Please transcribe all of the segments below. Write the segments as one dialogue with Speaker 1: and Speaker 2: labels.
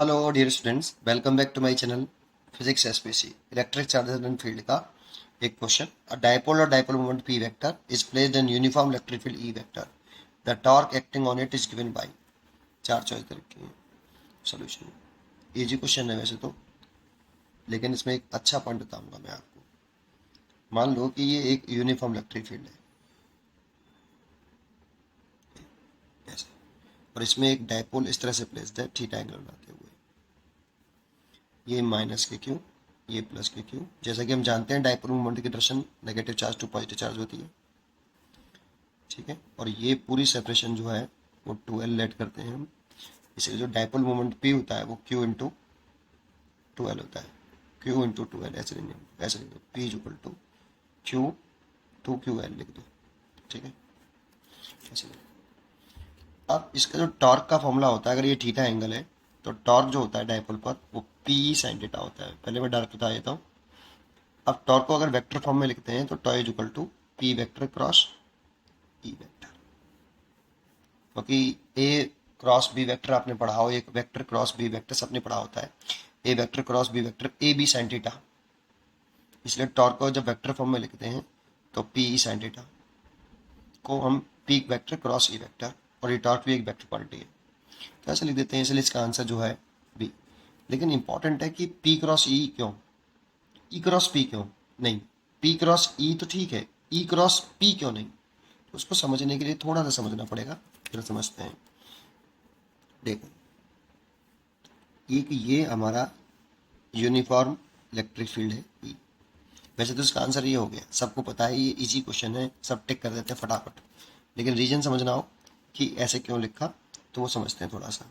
Speaker 1: Hello dear students, welcome back to my channel physics SPC. Electric charges and field का एक question. A dipole और dipole moment P vector is placed in uniform electric field E vector. The torque acting on it is given by. चार choice दे रखी है। Solution easy question है वैसे तो, लेकिन इसमें एक अच्छा पॉइंट बताऊंगा मैं आपको। मान लो कि ये एक यूनिफॉर्म इलेक्ट्रिक फील्ड है ऐसे, और इसमें एक डायपोल इस तरह से प्लेस्ड है थीटा एंगल बनाते हुए। ये माइनस के क्यू, ये प्लस के क्यू। जैसा कि हम जानते हैं डायपोल मोमेंट की direction negative charge to positive charge होती है, ठीक है। और ये पूरी सेपरेशन जो है वो 2L लेट करते हैं हम। इसलिए जो डायपोल मोमेंट P होता है वो Q इंटू 2L होता है। Q इंटू 2L ऐसे लिख दो, P is equal to Q 2QL लिख दो, ठीक है। ऐसे लिख दो। अब इसका जो टॉर्क का फॉर्मूला होता है, अगर ये थीटा एंगल है तो टॉर्क जो होता है डायपोल पर वो P साइन थीटा होता है। पहले मैं डायरेक्ट बता देता हूँ। अब टॉर्क को अगर वेक्टर फॉर्म में लिखते हैं तो tau is equal to P vector cross E vector. क्योंकि ए क्रॉस बी वेक्टर आपने पढ़ा हो, एक वेक्टर क्रॉस बी वेक्टर सबने पढ़ा होता है। A vector cross B vector A B sine theta. इसलिए टॉर्क को जब वेक्टर फॉर्म में लिखते हैं तो पी ई साइन थीटा को हम P vector cross E vector, और ये टॉर्क भी एक वेक्टर क्वांटिटी है तो ऐसे लिख देते हैं। इसलिए इसका आंसर जो है बी। लेकिन इंपॉर्टेंट है कि पी क्रॉस ई क्यों, ई क्रॉस पी क्यों नहीं। पी क्रॉस ई तो ठीक है, ई क्रॉस पी क्यों नहीं, तो उसको समझने के लिए थोड़ा सा समझना पड़ेगा। फिर समझते हैं। देखो, एक ये हमारा यूनिफॉर्म इलेक्ट्रिक फील्ड है ई। वैसे तो इसका आंसर ये हो गया, सबको पता है, ये इजी क्वेश्चन है, सब टिक कर देते हैं फटाफट। लेकिन रीजन समझना हो कि ऐसे क्यों लिखा तो वो समझते हैं थोड़ा सा।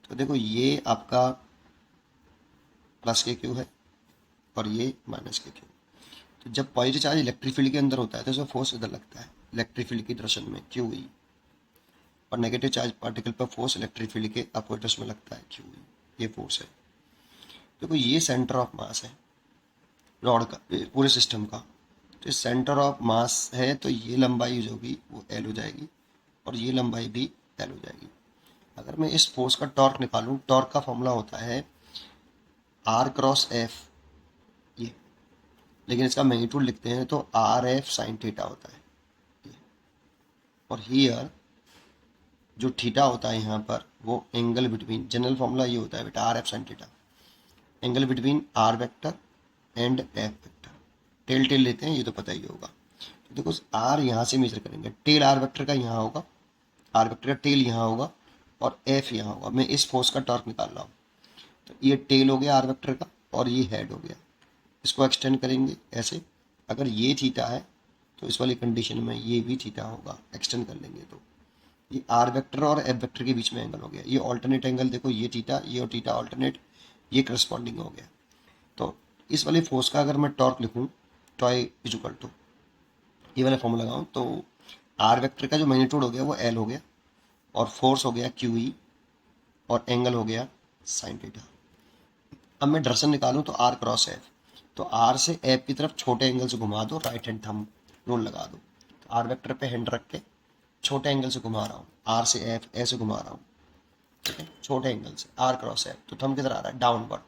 Speaker 1: तो देखो, ये आपका प्लस के क्यू है और ये माइनस के क्यू। तो जब पॉजिटिव चार्ज इलेक्ट्रिक फील्ड के अंदर होता है तो उसमें फोर्स इधर लगता है इलेक्ट्रिक फील्ड की डायरेक्शन में क्यू ई, और नेगेटिव चार्ज पार्टिकल पर फोर्स इलेक्ट्रिक फील्ड के अपोजिट डायरेक्शन में लगता है क्यू ई। ये फोर्स है। देखो, ये सेंटर ऑफ मास है रॉड का, पूरे सिस्टम का। तो सेंटर ऑफ मास है तो ये लंबाई जो होगी वो एल हो जाएगी, और ये लंबाई भी एल हो जाएगी। अगर मैं इस फोर्स का टॉर्क निकालूं, टॉर्क का फॉर्मूला होता है आर क्रॉस एफ ये, लेकिन इसका मैग्नीट्यूड लिखते हैं तो आर एफ साइन थीटा होता है ये। और हियर जो थीटा होता है यहाँ पर वो एंगल बिटवीन, जनरल फॉर्मूला ये होता है बेटा R F sine theta, angle between R vector and F vector. Tail tail लेते हैं, ये तो पता ही होगा। तो देखो, आर यहाँ से मेजर करेंगे, टेल आर वेक्टर का यहाँ होगा, आर वेक्टर का टेल यहाँ होगा और एफ यहाँ होगा। मैं इस फोर्स का टॉर्क निकाल रहा हूँ। तो ये टेल हो गया आर वेक्टर का और ये हेड हो गया। इसको एक्सटेंड करेंगे ऐसे। अगर ये थीटा है तो इस वाली कंडीशन में ये भी थीटा होगा, एक्सटेंड कर लेंगे तो ये आर वेक्टर और एफ वेक्टर के बीच में एंगल हो गया। ये ऑल्टरनेट एंगल, देखो ये थीटा, ये और थीटा ऑल्टरनेट, ये करस्पॉन्डिंग हो गया। तो इस वाले फोर्स का अगर मैं टॉर्क लिखूँ, टॉय इज इक्वल टू ये वाला फॉर्मूला लगाऊँ तो आर वेक्टर का जो मैग्नीट्यूड हो गया वो एल हो गया, और फोर्स हो गया क्यू ई, और एंगल हो गया साइन थीटा। अब मैं डायरेक्शन निकालूं तो आर क्रॉस एफ, तो आर से एफ की तरफ छोटे एंगल से घुमा दो, राइट हैंड थंब रूल लगा दो। तो आर वेक्टर पे हैंड रख के छोटे एंगल से घुमा रहा हूँ, आर से एफ ऐसे घुमा रहा हूँ, ठीक है, छोटे एंगल से आर क्रॉस एफ। तो थंब किधर आ रहा है, डाउनवर्ड।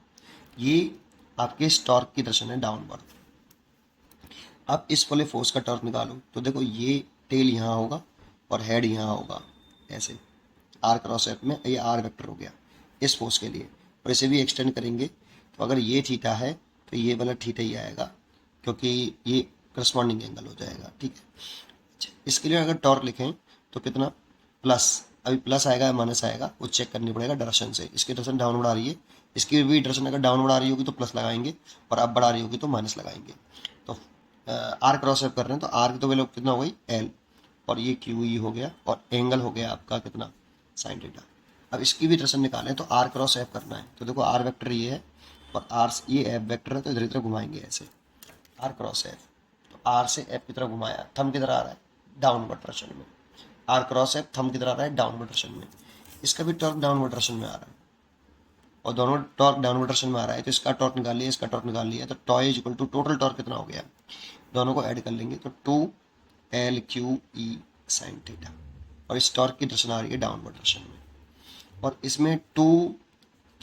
Speaker 1: ये आपके टॉर्क की डायरेक्शन है, डाउनवर्ड। अब इस वाले फोर्स का टॉर्क निकालो तो देखो, ये टेल यहाँ होगा और हेड यहाँ होगा ऐसे, आर क्रॉस एफ में ये आर वेक्टर हो गया इस फोर्स के लिए। और इसे भी एक्सटेंड करेंगे तो अगर ये थीटा है तो ये वाला थीटा ही आएगा, क्योंकि ये करस्पॉन्डिंग एंगल हो जाएगा, ठीक है। अच्छा, इसके लिए अगर टॉर्क लिखें तो कितना, प्लस, अभी प्लस आएगा या माइनस आएगा वो चेक करनी पड़ेगा डायरेक्शन से। इसकी डायरेक्शन डाउनवर्ड आ रही है, इसकी भी डायरेक्शन अगर डाउनवर्ड आ रही होगी तो प्लस लगाएंगे, और अब बढ़ा रही होगी तो माइनस लगाएंगे। तो आर क्रॉस एफ कर रहे हैं तो आर की तो वैल्यू कितना हो गई एल, और ये क्यू ई हो गया, और एंगल हो गया आपका कितना, साइन थीटा। अब इसकी भी डायरेक्शन निकालें तो आर क्रॉस एफ करना है। तो देखो, आर वेक्टर ये है और आर ये एफ वेक्टर है, तो इधर इधर घुमाएंगे ऐसे, आर क्रॉस एफ। तो आर से एफ की तरफ घुमाया, थंब किधर आ रहा है, डाउनवर्ड डायरेक्शन में। आर क्रॉस एफ थंब किधर आ रहा है, डाउनवर्ड डायरेक्शन में। इसका भी टॉर्क डाउनवर्ड डायरेक्शन में आ रहा है, और दोनों टॉर्क डाउनवर्ड डायरेक्शन में आ रहा है। तो इसका टॉर्क निकाल लिया, इसका टॉर्क निकाल लिया, तो tau is equal to total torque कितना हो गया, दोनों को ऐड कर लेंगे तो 2L/Q/E साइन थीटा। और इस टॉर्क की डायरेक्शन आ रही है डाउनवर्ड डायरेक्शन में, और इसमें 2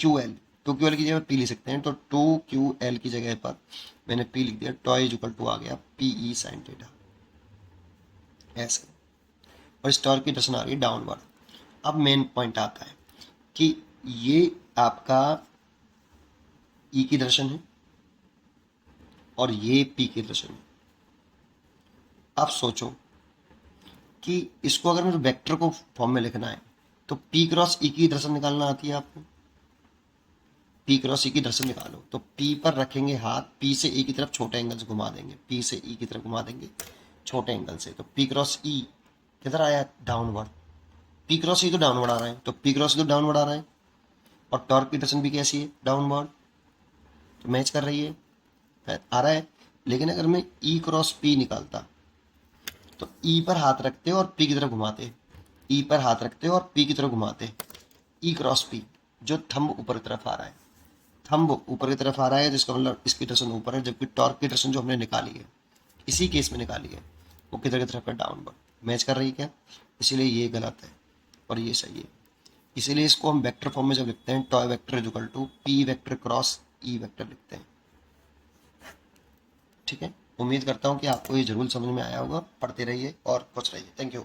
Speaker 1: Q L, two Q L की जगह पी लिख सकते हैं, तो टू क्यू एल की जगह पर मैंने पी लिख दिया, टॉय इज इक्वल टू आ गया पी ई साइन थीटा, ऐसे। और इस टॉर्क की डायरेक्शन आ रही है डाउनवर्ड। अब मेन पॉइंट आता है कि ये आपका ई की डायरेक्शन है और ये पी की डायरेक्शन है। अब सोचो कि इसको अगर मेरे वेक्टर को फॉर्म में लिखना है तो पी क्रॉस ई की डायरेक्शन निकालना आती है आपको, पी क्रॉस ई की डायरेक्शन निकालो तो पी पर रखेंगे हाथ, पी से ई की तरफ छोटे एंगल से घुमा देंगे, पी से ई की तरफ घुमा देंगे छोटे एंगल से, तो पी क्रॉस ई किधर आया, डाउनवर्ड। पी क्रॉस ई तो डाउनवर्ड आ रहा है, तो पी क्रॉस ई तो डाउनवर्ड आ रहा है, और टॉर्क की डायरेक्शन भी कैसी है, डाउनवर्ड, तो मैच कर रही है, आ रहा है। लेकिन अगर मैं ई क्रॉस पी निकालता तो ई पर हाथ रखते और पी की तरफ घुमाते, ई पर हाथ रखते और पी की तरफ घुमाते, ई क्रॉस पी, जो थंब ऊपर की तरफ आ रहा है, थंब ऊपर की तरफ आ रहा है जिसका मतलब इसकी डायरेक्शन ऊपर है, जबकि टॉर्क की डायरेक्शन जो हमने निकाली है, इसी केस में निकाली है, वो किधर की तरफ है, डाउनवर्ड। मैच कर रही है क्या, इसीलिए ये गलत है और ये सही है। इसीलिए इसको हम वेक्टर फॉर्म में जब लिखते हैं, tau vector is equal to P vector cross E vector लिखते हैं। ठीक है, उम्मीद करता हूँ कि आपको ये जरूर समझ में आया होगा। पढ़ते रहिए और खुश रहिए। Thank you.